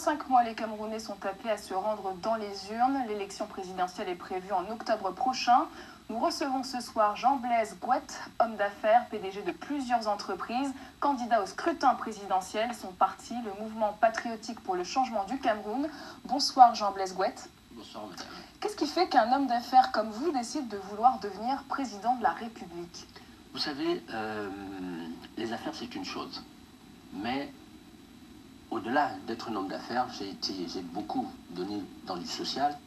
5 mois, les Camerounais sont appelés à se rendre dans les urnes. L'élection présidentielle est prévue en octobre prochain. Nous recevons ce soir Jean-Blaise Gouette, homme d'affaires, PDG de plusieurs entreprises, candidat au scrutin présidentiel. Son parti, le Mouvement patriotique pour le changement du Cameroun. Bonsoir Jean-Blaise Gouette. Bonsoir madame. Qu'est-ce qui fait qu'un homme d'affaires comme vous décide de vouloir devenir président de la République? Vous savez, les affaires c'est une chose, mais au-delà d'être un homme d'affaires, j'ai beaucoup donné dans du social,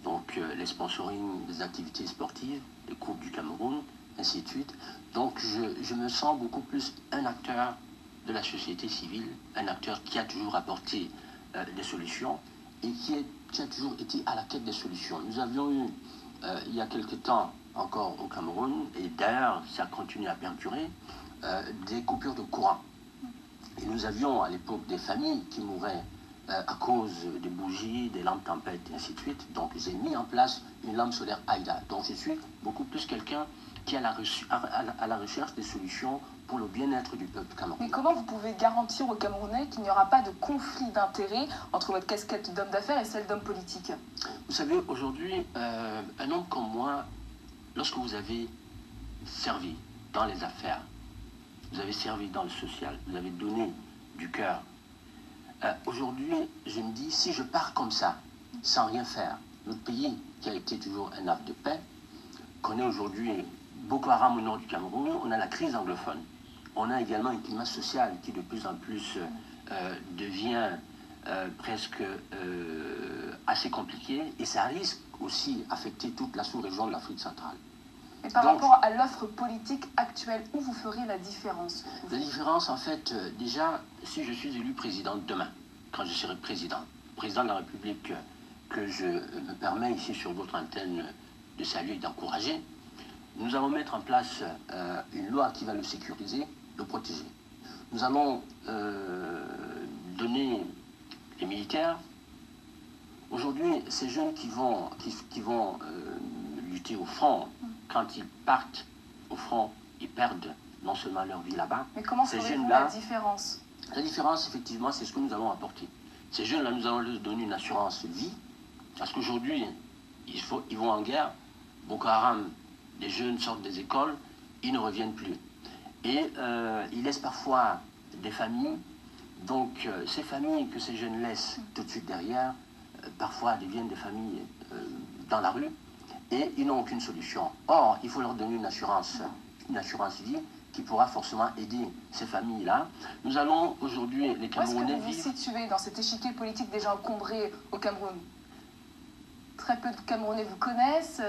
donc les sponsoring des activités sportives, les coupes du Cameroun, ainsi de suite. Donc je me sens beaucoup plus un acteur de la société civile, un acteur qui a toujours apporté des solutions et qui a toujours été à la quête des solutions. Nous avions eu, il y a quelque temps encore au Cameroun, et d'ailleurs ça continue à perdurer, des coupures de courant. Et nous avions à l'époque des familles qui mouraient à cause des bougies, des lampes tempêtes, et ainsi de suite. Donc j'ai mis en place une lampe solaire AIDA. Donc je suis beaucoup plus quelqu'un qui est à la recherche des solutions pour le bien-être du peuple camerounais. Mais comment vous pouvez garantir aux Camerounais qu'il n'y aura pas de conflit d'intérêts entre votre casquette d'homme d'affaires et celle d'homme politique? Vous savez, aujourd'hui, un homme comme moi, lorsque vous avez servi dans les affaires, vous avez servi dans le social, vous avez donné du cœur. Aujourd'hui, je me dis, si je pars comme ça, sans rien faire, notre pays qui a été toujours un havre de paix, connaît aujourd'hui Boko Haram au nord du Cameroun, on a la crise anglophone. On a également un climat social qui de plus en plus devient presque assez compliqué et ça risque aussi d'affecter toute la sous-région de l'Afrique centrale. Et par rapport à l'offre politique actuelle, où vous ferez la différence? La différence, en fait, déjà, si je suis élu président demain, quand je serai président de la République, que je me permets ici sur votre antenne de saluer et d'encourager, nous allons mettre en place une loi qui va le sécuriser, le protéger. Nous allons donner les militaires. Aujourd'hui, ces jeunes qui vont lutter au front, quand ils partent au front, ils perdent non seulement leur vie là-bas. Mais comment ferez-vous la différence? La différence, effectivement, c'est ce que nous allons apporter. Ces jeunes-là, nous allons leur donner une assurance vie, parce qu'aujourd'hui, ils vont en guerre. Boko Haram, les jeunes sortent des écoles, ils ne reviennent plus. Et ils laissent parfois des familles. Donc, ces familles que ces jeunes laissent tout de suite derrière, parfois deviennent des familles dans la rue. Et ils n'ont aucune solution. Or, il faut leur donner une assurance vie qui pourra forcément aider ces familles-là. Nous allons aujourd'hui, les Camerounais vivre... Où est-ce que vous vous situez dans cet échiquier politique déjà encombré au Cameroun? Très peu de Camerounais vous connaissent.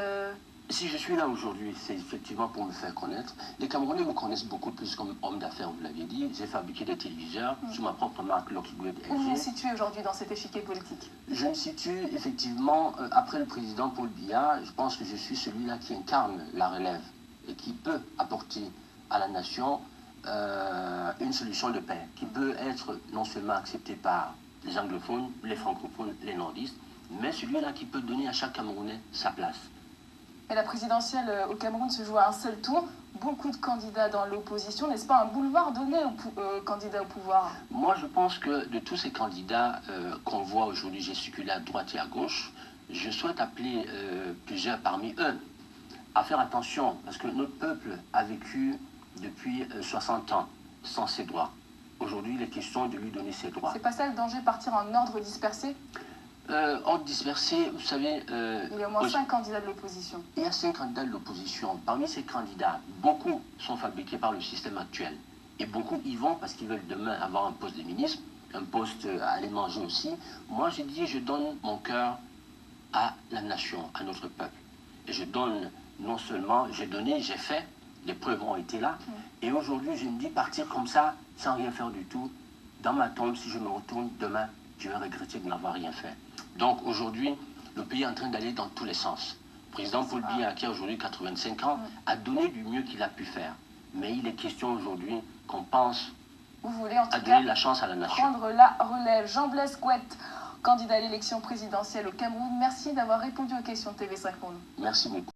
Si je suis là aujourd'hui, c'est effectivement pour me faire connaître. Les Camerounais me connaissent beaucoup plus comme homme d'affaires, vous l'aviez dit. J'ai fabriqué des téléviseurs sous ma propre marque Lockheed LG. Où vous vous situez aujourd'hui dans cet échiquier politique? Je me situe effectivement, après le président Paul Biya, je pense que je suis celui-là qui incarne la relève et qui peut apporter à la nation une solution de paix, qui peut être non seulement acceptée par les anglophones, les francophones, les nordistes, mais celui-là qui peut donner à chaque Camerounais sa place. Et la présidentielle au Cameroun se joue à un seul tour. Beaucoup de candidats dans l'opposition. N'est-ce pas un boulevard donné aux candidats au pouvoir? Moi, je pense que de tous ces candidats qu'on voit aujourd'hui gesticuler à droite et à gauche, je souhaite appeler plusieurs parmi eux à faire attention, parce que notre peuple a vécu depuis 60 ans sans ses droits. Aujourd'hui, il est question de lui donner ses droits. C'est pas ça le danger, partir en ordre dispersé? Ordre dispersé, vous savez... il y a au moins 5 candidats de l'opposition. Il y a 5 candidats de l'opposition. Parmi ces candidats, beaucoup sont fabriqués par le système actuel. Et beaucoup y vont parce qu'ils veulent demain avoir un poste de ministre, un poste à aller manger aussi. Moi, j'ai dit, je donne mon cœur à la nation, à notre peuple. Et je donne, non seulement, j'ai donné, j'ai fait, les preuves ont été là. Et aujourd'hui, je me dis, partir comme ça, sans rien faire du tout, dans ma tombe, si je me retourne demain, je vais regretter de n'avoir rien fait. Donc aujourd'hui, le pays est en train d'aller dans tous les sens. Le président Paul Biya, qui a aujourd'hui 85 ans, a donné du mieux qu'il a pu faire. Mais il est question aujourd'hui qu'on pense à donner la chance à la nation. Prendre la relève. Jean-Blaise Gouette, candidat à l'élection présidentielle au Cameroun, merci d'avoir répondu aux questions de TV5 Monde. Merci beaucoup.